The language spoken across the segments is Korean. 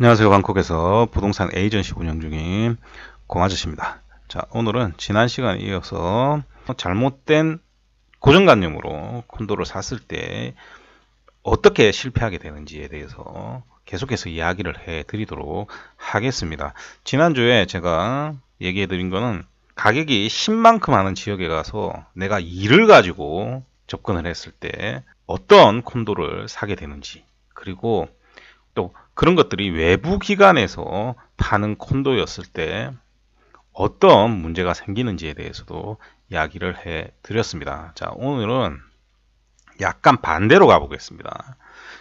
안녕하세요. 방콕에서 부동산 에이전시 운영 중인 고아저씨입니다. 자, 오늘은 지난 시간에 이어서 잘못된 고정관념으로 콘도를 샀을 때 어떻게 실패하게 되는지에 대해서 계속해서 이야기를 해 드리도록 하겠습니다. 지난주에 제가 얘기해 드린 거는 가격이 10만큼 하는 지역에 가서 내가 이를 가지고 접근을 했을 때 어떤 콘도를 사게 되는지, 그리고 또 그런 것들이 외부 기관에서 파는 콘도였을 때 어떤 문제가 생기는지에 대해서도 이야기를 해 드렸습니다. 자, 오늘은 약간 반대로 가보겠습니다.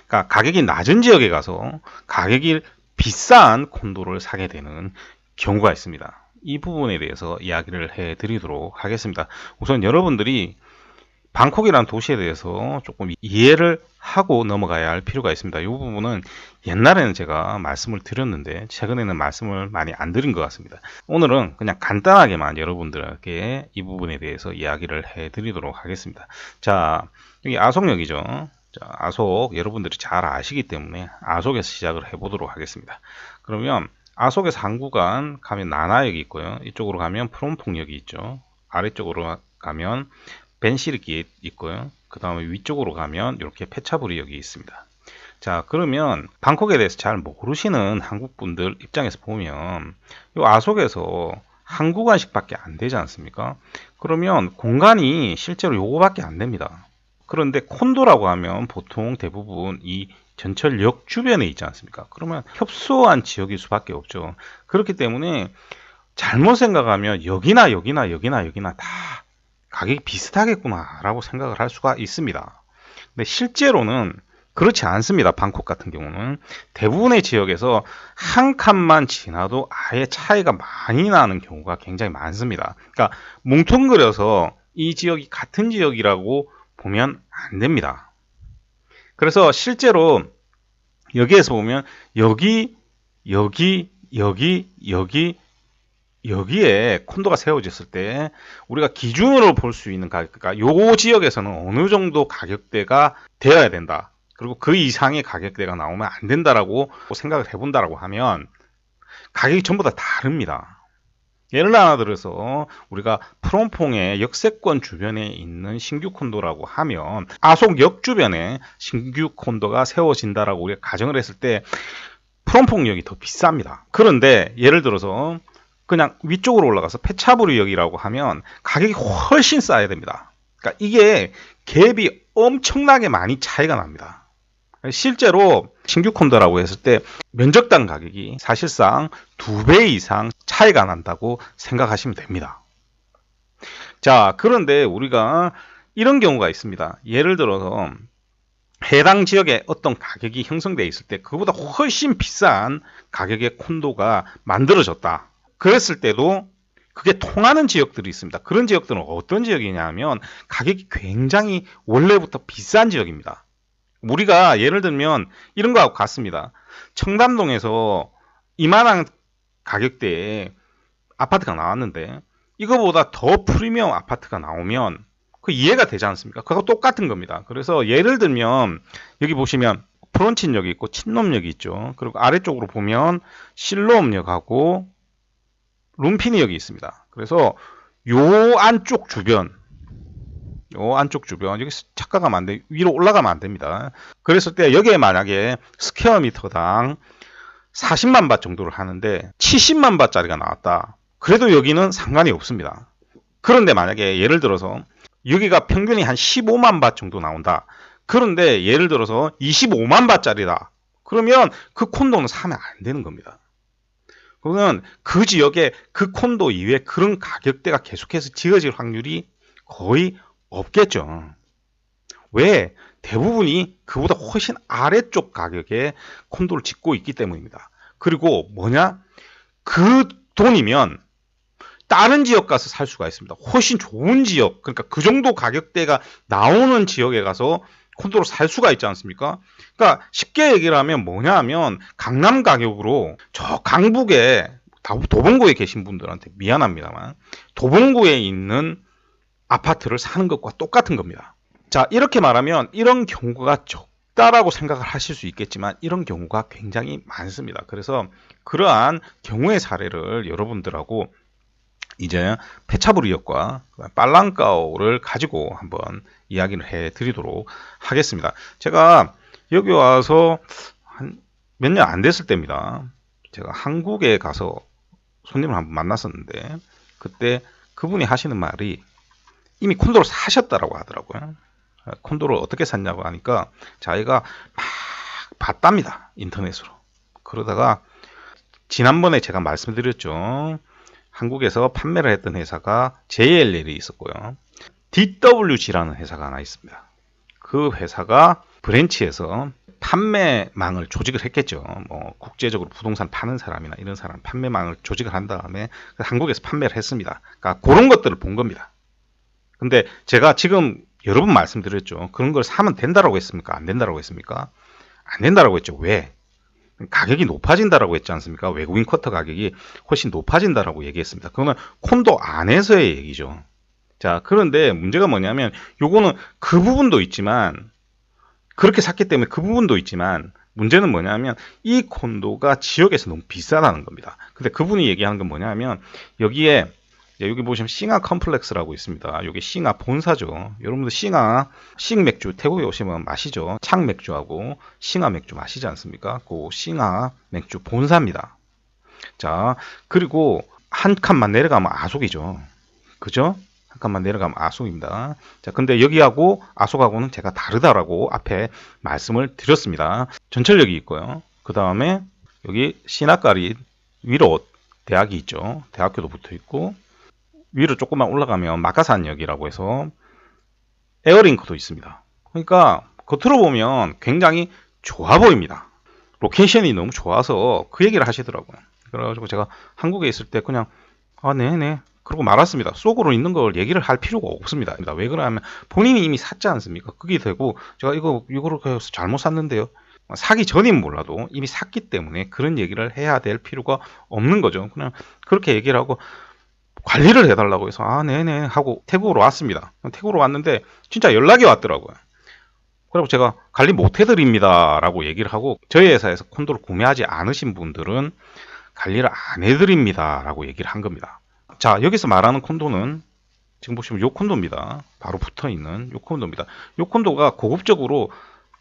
그러니까 가격이 낮은 지역에 가서 가격이 비싼 콘도를 사게 되는 경우가 있습니다. 이 부분에 대해서 이야기를 해 드리도록 하겠습니다. 우선 여러분들이 방콕이라는 도시에 대해서 조금 이해를 하고 넘어가야 할 필요가 있습니다. 이 부분은 옛날에는 제가 말씀을 드렸는데 최근에는 말씀을 많이 안 드린 것 같습니다. 오늘은 그냥 간단하게만 여러분들에게 이 부분에 대해서 이야기를 해 드리도록 하겠습니다. 자, 여기 아속역이죠. 자, 아속 여러분들이 잘 아시기 때문에 아속에서 시작을 해 보도록 하겠습니다. 그러면 아속에서 한 구간 가면 나나역이 있고요. 이쪽으로 가면 프롬퐁역이 있죠. 아래쪽으로 가면 벤시르기 있고요. 그 다음에 위쪽으로 가면 이렇게 페차부리역이 있습니다. 자, 그러면 방콕에 대해서 잘 모르시는 한국 분들 입장에서 보면 이 아속에서 한 구간씩밖에 안 되지 않습니까? 그러면 공간이 실제로 요거밖에 안 됩니다. 그런데 콘도라고 하면 보통 대부분 이 전철역 주변에 있지 않습니까? 그러면 협소한 지역일 수밖에 없죠. 그렇기 때문에 잘못 생각하면 여기나 다 가격이 비슷하겠구나 라고 생각을 할 수가 있습니다. 근데 실제로는 그렇지 않습니다. 방콕 같은 경우는 대부분의 지역에서 한 칸만 지나도 아예 차이가 많이 나는 경우가 굉장히 많습니다. 그러니까 뭉뚱그려서 이 지역이 같은 지역이라고 보면 안 됩니다. 그래서 실제로 여기에서 보면 여기에 콘도가 세워졌을 때 우리가 기준으로 볼 수 있는 가격대가 요 지역에서는 어느 정도 가격대가 되어야 된다. 그리고 그 이상의 가격대가 나오면 안 된다라고 생각을 해본다라고 하면 가격이 전부 다 다릅니다. 예를 하나 들어서 우리가 프롬퐁의 역세권 주변에 있는 신규 콘도라고 하면 아속역 주변에 신규 콘도가 세워진다라고 우리가 가정을 했을 때 프롬퐁역이 더 비쌉니다. 그런데 예를 들어서 그냥 위쪽으로 올라가서 페차부리역이라고 하면 가격이 훨씬 싸야 됩니다. 그러니까 이게 갭이 엄청나게 많이 차이가 납니다. 실제로 신규 콘도라고 했을 때 면적당 가격이 사실상 2배 이상 차이가 난다고 생각하시면 됩니다. 자, 그런데 우리가 이런 경우가 있습니다. 예를 들어서 해당 지역에 어떤 가격이 형성되어 있을 때 그보다 훨씬 비싼 가격의 콘도가 만들어졌다. 그랬을 때도 그게 통하는 지역들이 있습니다. 그런 지역들은 어떤 지역이냐면 가격이 굉장히 원래부터 비싼 지역입니다. 우리가 예를 들면 이런 거하고 같습니다. 청담동에서 이만한 가격대에 아파트가 나왔는데 이거보다 더 프리미엄 아파트가 나오면 그 이해가 되지 않습니까? 그거 똑같은 겁니다. 그래서 예를 들면 여기 보시면 프론친역이 있고 친놈역이 있죠. 그리고 아래쪽으로 보면 실로엄역하고 룸피니역이 있습니다. 그래서 요 안쪽 주변 여기 착각하면 안 돼. 위로 올라가면 안 됩니다. 그랬을 때 여기에 만약에 스퀘어미터당 40만 바 정도를 하는데 70만 바짜리가 나왔다. 그래도 여기는 상관이 없습니다. 그런데 만약에 예를 들어서 여기가 평균이 한 15만 바 정도 나온다. 그런데 예를 들어서 25만 바짜리다. 그러면 그 콘도는 사면 안 되는 겁니다. 그러면 그 지역에 그 콘도 이외에 그런 가격대가 계속해서 지어질 확률이 거의 없겠죠. 왜? 대부분이 그보다 훨씬 아래쪽 가격에 콘도를 짓고 있기 때문입니다. 그리고 뭐냐? 그 돈이면 다른 지역 가서 살 수가 있습니다. 훨씬 좋은 지역, 그러니까 그 정도 가격대가 나오는 지역에 가서 콘도를 살 수가 있지 않습니까? 그러니까 쉽게 얘기를 하면 뭐냐 하면 강남 가격으로 저 강북에 도봉구에 계신 분들한테 미안합니다만 도봉구에 있는 아파트를 사는 것과 똑같은 겁니다. 자, 이렇게 말하면 이런 경우가 없다라고 생각을 하실 수 있겠지만 이런 경우가 굉장히 많습니다. 그래서 그러한 경우의 사례를 여러분들하고 이제 페차브리역과 빨랑까오를 가지고 한번 이야기를 해 드리도록 하겠습니다. 제가 여기 와서 한 몇 년 안 됐을 때입니다. 제가 한국에 가서 손님을 한번 만났었는데 그때 그분이 하시는 말이 이미 콘도를 사셨다라고 하더라고요. 콘도를 어떻게 샀냐고 하니까 자기가 막 봤답니다. 인터넷으로. 그러다가 지난번에 제가 말씀드렸죠. 한국에서 판매를 했던 회사가 JLL이 있었고요. DWG라는 회사가 하나 있습니다. 그 회사가 브랜치에서 판매망을 조직을 했겠죠. 뭐 국제적으로 부동산 파는 사람이나 이런 사람 판매망을 조직을 한 다음에 한국에서 판매를 했습니다. 그러니까 그런 것들을 본 겁니다. 근데 제가 지금 여러 번 말씀드렸죠. 그런 걸 사면 된다라고 했습니까? 안 된다라고 했습니까? 안 된다라고 했죠. 왜? 가격이 높아진다라고 했지 않습니까? 외국인 쿼터 가격이 훨씬 높아진다라고 얘기했습니다. 그거는 콘도 안에서의 얘기죠. 자, 그런데 문제가 뭐냐면 요거는 그 부분도 있지만 그렇게 샀기 때문에 그 부분도 있지만 문제는 뭐냐면 이 콘도가 지역에서 너무 비싸다는 겁니다. 근데 그분이 얘기하는 건 뭐냐면 여기에 여기 보시면 싱하 컴플렉스라고 있습니다. 여기 싱하 본사죠. 여러분들 싱하 싱맥주 태국에 오시면 마시죠. 창 맥주하고 싱하 맥주 마시지 않습니까? 그 싱하 맥주 본사입니다. 자, 그리고 한 칸만 내려가면 아속이죠. 그죠? 한 칸만 내려가면 아속입니다. 자, 근데 여기하고 아속하고는 제가 다르다라고 앞에 말씀을 드렸습니다. 전철역이 있고요. 그 다음에 여기 시나까리 위로 대학이 있죠. 대학교도 붙어 있고 위로 조금만 올라가면 마카산역이라고 해서 에어링크도 있습니다. 그러니까 겉으로 보면 굉장히 좋아 보입니다. 로케이션이 너무 좋아서 그 얘기를 하시더라고요. 그래가지고 제가 한국에 있을 때 그냥 네네 그러고 말았습니다. 속으로 있는 걸 얘기를 할 필요가 없습니다. 왜 그러냐면 본인이 이미 샀지 않습니까? 그게 되고 제가 이거를 잘못 샀는데요. 사기 전인 몰라도 이미 샀기 때문에 그런 얘기를 해야 될 필요가 없는 거죠. 그냥 그렇게 얘기를 하고 관리를 해달라고 해서 네네 하고 태국으로 왔습니다. 태국으로 왔는데 진짜 연락이 왔더라고요. 그리고 제가 관리 못 해드립니다 라고 얘기를 하고 저희 회사에서 콘도를 구매하지 않으신 분들은 관리를 안 해드립니다 라고 얘기를 한 겁니다. 자, 여기서 말하는 콘도는 지금 보시면 요 콘도입니다. 바로 붙어있는 요 콘도입니다. 요 콘도가 고급적으로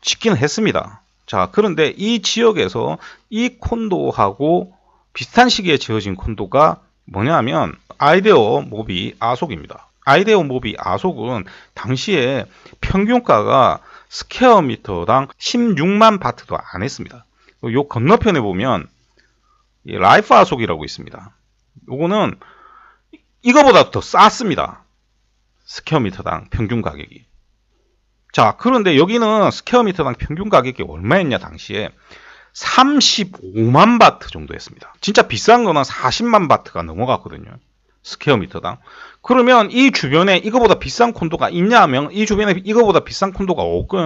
짓기는 했습니다. 자, 그런데 이 지역에서 이 콘도하고 비슷한 시기에 지어진 콘도가 뭐냐면 아이데어 모비 아속입니다. 아이데어 모비 아속은 당시에 평균가가 스퀘어미터당 16만 바트도 안 했습니다. 요 건너편에 보면 라이프 아속이라고 있습니다. 요거는 이거보다 더 쌌습니다. 스퀘어미터당 평균 가격이. 자, 그런데 여기는 스퀘어미터당 평균 가격이 얼마였냐 당시에 35만 바트 정도 했습니다. 진짜 비싼 거는 40만 바트가 넘어갔거든요. 스퀘어미터당. 그러면 이 주변에 이거보다 비싼 콘도가 있냐 하면 이 주변에 이거보다 비싼 콘도가 없고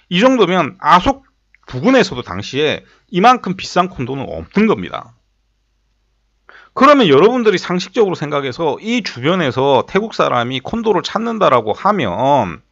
이 정도면 아속 부근에서도 당시에 이만큼 비싼 콘도는 없는 겁니다. 그러면 여러분들이 상식적으로 생각해서 이 주변에서 태국 사람이 콘도를 찾는다라고 하면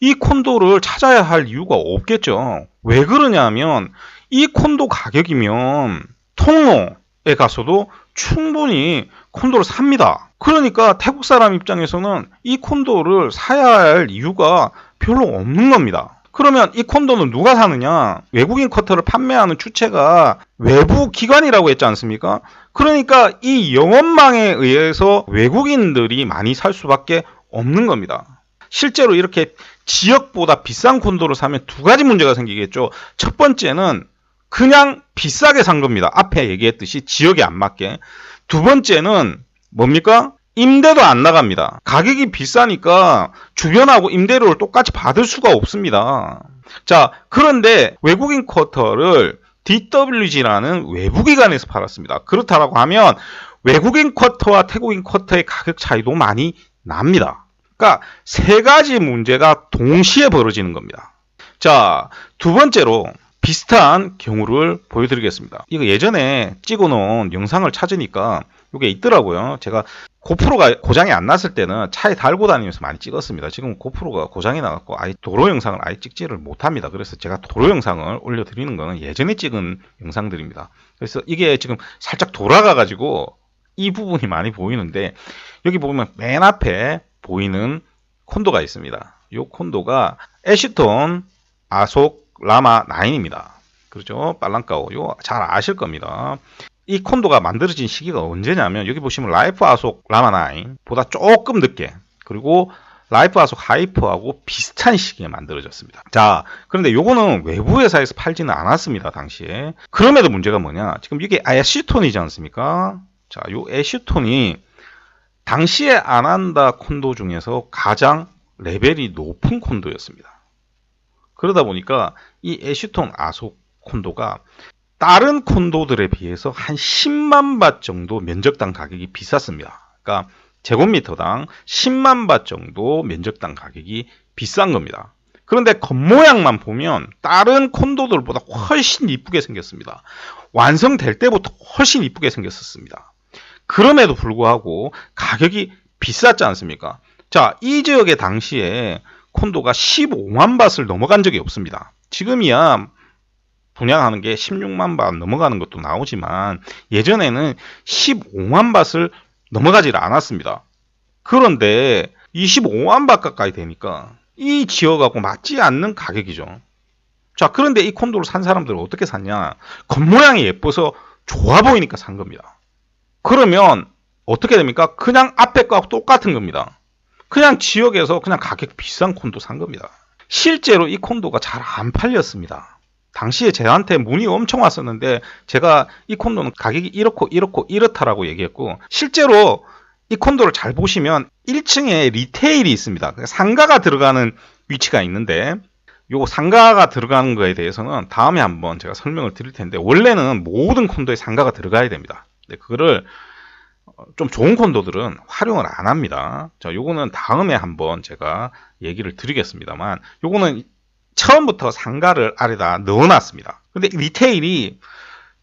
이 콘도를 찾아야 할 이유가 없겠죠. 왜 그러냐면 이 콘도 가격이면 통로에 가서도 충분히 콘도를 삽니다. 그러니까 태국 사람 입장에서는 이 콘도를 사야 할 이유가 별로 없는 겁니다. 그러면 이 콘도는 누가 사느냐? 외국인 쿼터를 판매하는 주체가 외부 기관이라고 했지 않습니까? 그러니까 이 영업망에 의해서 외국인들이 많이 살 수밖에 없는 겁니다. 실제로 이렇게 지역보다 비싼 콘도를 사면 두 가지 문제가 생기겠죠. 첫 번째는 그냥 비싸게 산 겁니다. 앞에 얘기했듯이 지역에 안 맞게. 두 번째는 뭡니까? 임대도 안 나갑니다. 가격이 비싸니까 주변하고 임대료를 똑같이 받을 수가 없습니다. 자, 그런데 외국인 쿼터를 DWG라는 외부기관에서 팔았습니다. 그렇다라고 하면 외국인 쿼터와 태국인 쿼터의 가격 차이도 많이 납니다. 그러니까 세 가지 문제가 동시에 벌어지는 겁니다. 자, 두 번째로 비슷한 경우를 보여드리겠습니다. 이거 예전에 찍어놓은 영상을 찾으니까 이게 있더라고요. 제가 고프로가 고장이 안 났을 때는 차에 달고 다니면서 많이 찍었습니다. 지금 고프로가 고장이 나갖고 아예 도로 영상을 아예 찍지를 못합니다. 그래서 제가 도로 영상을 올려드리는 거는 예전에 찍은 영상들입니다. 그래서 이게 지금 살짝 돌아가가지고 이 부분이 많이 보이는데, 여기 보면 맨 앞에 보이는 콘도가 있습니다. 이 콘도가 에시톤 아속 라마 9입니다. 그렇죠? 빨랑까오. 이거 잘 아실 겁니다. 이 콘도가 만들어진 시기가 언제냐면, 여기 보시면 라이프 아속 라마 9보다 조금 늦게, 그리고 라이프 아속 하이퍼하고 비슷한 시기에 만들어졌습니다. 자, 그런데 요거는 외부 회사에서 팔지는 않았습니다, 당시에. 그럼에도 문제가 뭐냐, 지금 이게 에시톤이지 않습니까? 자, 요 에시톤이 당시에 아난다 콘도 중에서 가장 레벨이 높은 콘도였습니다. 그러다 보니까 이 에시톤 아속 콘도가 다른 콘도들에 비해서 한 10만 밭 정도 면적당 가격이 비쌌습니다. 그러니까 제곱미터당 10만 밭 정도 면적당 가격이 비싼 겁니다. 그런데 겉모양만 보면 다른 콘도들보다 훨씬 이쁘게 생겼습니다. 완성될 때부터 훨씬 이쁘게 생겼었습니다. 그럼에도 불구하고 가격이 비쌌지 않습니까? 자, 이 지역의 당시에 콘도가 15만 밭을 넘어간 적이 없습니다. 지금이야 분양하는 게 16만 밭 넘어가는 것도 나오지만 예전에는 15만 밭을 넘어가지 않았습니다. 그런데 25만 밭 가까이 되니까 이 지역하고 맞지 않는 가격이죠. 자, 그런데 이 콘도를 산 사람들은 어떻게 샀냐? 겉모양이 예뻐서 좋아 보이니까 산 겁니다. 그러면 어떻게 됩니까? 그냥 앞에 거하고 똑같은 겁니다. 그냥 지역에서 그냥 가격 비싼 콘도 산 겁니다. 실제로 이 콘도가 잘 안 팔렸습니다. 당시에 저한테 문의 엄청 왔었는데 제가 이 콘도는 가격이 이렇고 이렇다라고 얘기했고, 실제로 이 콘도를 잘 보시면 1층에 리테일이 있습니다. 상가가 들어가는 위치가 있는데, 요 상가가 들어가는 거에 대해서는 다음에 한번 제가 설명을 드릴 텐데, 원래는 모든 콘도에 상가가 들어가야 됩니다. 그거를 좀 좋은 콘도들은 활용을 안 합니다. 자, 요거는 다음에 한번 제가 얘기를 드리겠습니다만, 요거는 처음부터 상가를 아래다 넣어놨습니다. 근데 리테일이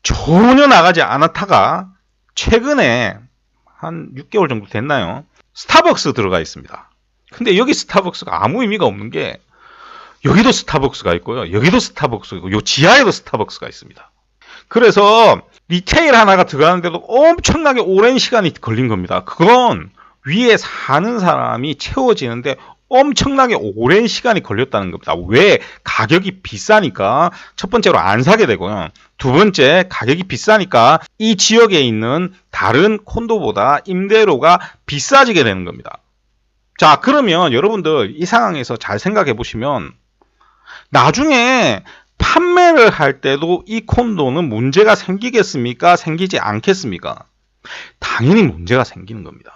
전혀 나가지 않았다가 최근에 한 6개월 정도 됐나요? 스타벅스 들어가 있습니다. 근데 여기 스타벅스가 아무 의미가 없는 게, 여기도 스타벅스가 있고요, 여기도 스타벅스가 있고, 요 지하에도 스타벅스가 있습니다. 그래서 리테일 하나가 들어가는데도 엄청나게 오랜 시간이 걸린 겁니다. 그건 위에 사는 사람이 채워지는데 엄청나게 오랜 시간이 걸렸다는 겁니다. 왜? 가격이 비싸니까 첫 번째로 안 사게 되고요. 두 번째, 가격이 비싸니까 이 지역에 있는 다른 콘도보다 임대료가 비싸지게 되는 겁니다. 자, 그러면 여러분들 이 상황에서 잘 생각해 보시면, 나중에 판매를 할 때도 이 콘도는 문제가 생기겠습니까? 생기지 않겠습니까? 당연히 문제가 생기는 겁니다.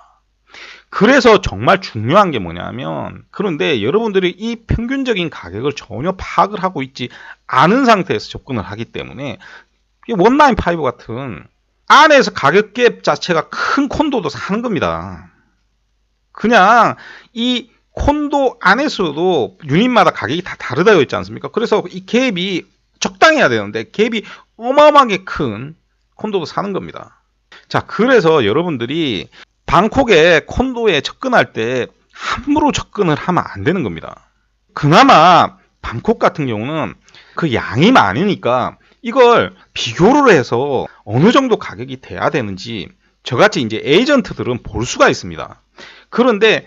그래서 정말 중요한 게 뭐냐면, 그런데 여러분들이 이 평균적인 가격을 전혀 파악을 하고 있지 않은 상태에서 접근을 하기 때문에, 원라인 파이브 같은 안에서 가격 갭 자체가 큰 콘도도 사는 겁니다. 그냥 이 콘도 안에서도 유닛마다 가격이 다 다르다고 했지 않습니까? 그래서 이 갭이 적당해야 되는데 갭이 어마어마하게 큰 콘도도 사는 겁니다. 자, 그래서 여러분들이 방콕의 콘도에 접근할 때 함부로 접근을 하면 안 되는 겁니다. 그나마 방콕 같은 경우는 그 양이 많으니까 이걸 비교를 해서 어느 정도 가격이 돼야 되는지 저같이 이제 에이전트들은 볼 수가 있습니다. 그런데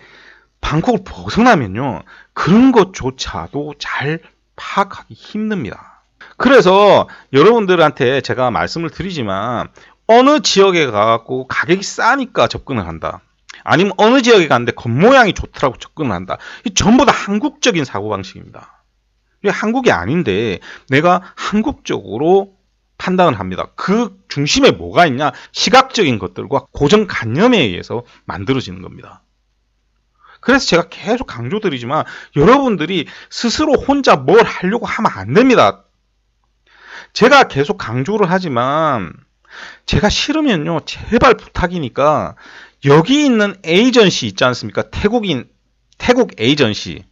방콕을 벗어나면요, 그런 것조차도 잘 파악하기 힘듭니다. 그래서 여러분들한테 제가 말씀을 드리지만, 어느 지역에 가갖고 가격이 싸니까 접근을 한다, 아니면 어느 지역에 갔는데 겉모양이 좋더라고 접근을 한다, 이 전부 다 한국적인 사고방식입니다. 이게 한국이 아닌데 내가 한국적으로 판단을 합니다. 그 중심에 뭐가 있냐? 시각적인 것들과 고정관념에 의해서 만들어지는 겁니다. 그래서 제가 계속 강조드리지만, 여러분들이 스스로 혼자 뭘 하려고 하면 안 됩니다. 제가 계속 강조를 하지만, 제가 싫으면요, 제발 부탁이니까 여기 있는 에이전시 있지 않습니까? 태국 에이전시.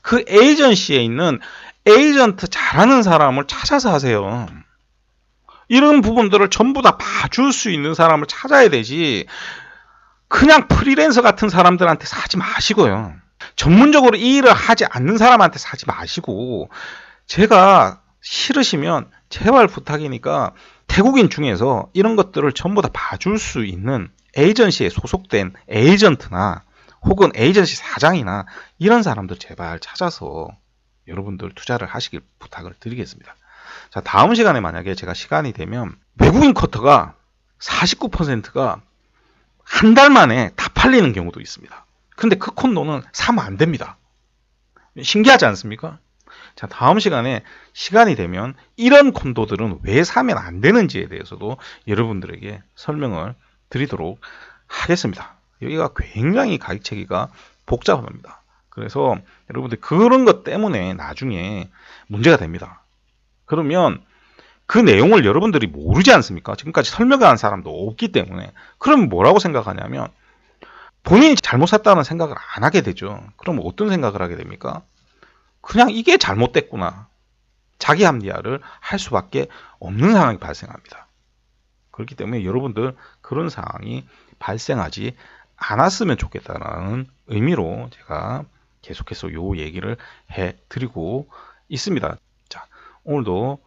그 에이전시에 있는 에이전트 잘하는 사람을 찾아서 하세요. 이런 부분들을 전부 다 봐줄 수 있는 사람을 찾아야 되지, 그냥 프리랜서 같은 사람들한테 사지 마시고요. 전문적으로 이 일을 하지 않는 사람한테 사지 마시고, 제가 싫으시면 제발 부탁이니까 태국인 중에서 이런 것들을 전부 다 봐줄 수 있는 에이전시에 소속된 에이전트나 혹은 에이전시 사장이나 이런 사람들 제발 찾아서 여러분들 투자를 하시길 부탁을 드리겠습니다. 자, 다음 시간에 만약에 제가 시간이 되면 외국인 쿼터가 49%가 한 달 만에 다 팔리는 경우도 있습니다. 근데 그 콘도는 사면 안 됩니다. 신기하지 않습니까? 자, 다음 시간에 시간이 되면 이런 콘도들은 왜 사면 안 되는지에 대해서도 여러분들에게 설명을 드리도록 하겠습니다. 여기가 굉장히 가격체계가 복잡합니다. 그래서 여러분들 그런 것 때문에 나중에 문제가 됩니다. 그러면 그 내용을 여러분들이 모르지 않습니까? 지금까지 설명한 사람도 없기 때문에. 그럼 뭐라고 생각하냐면 본인이 잘못 샀다는 생각을 안 하게 되죠. 그럼 어떤 생각을 하게 됩니까? 그냥 이게 잘못됐구나. 자기 합리화를 할 수밖에 없는 상황이 발생합니다. 그렇기 때문에 여러분들 그런 상황이 발생하지 않았으면 좋겠다는 의미로 제가 계속해서 요 얘기를 해드리고 있습니다. 자, 오늘도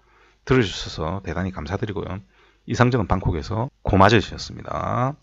들어주셔서 대단히 감사드리고요. 이상적은 방콕에서 고마저씨였습니다.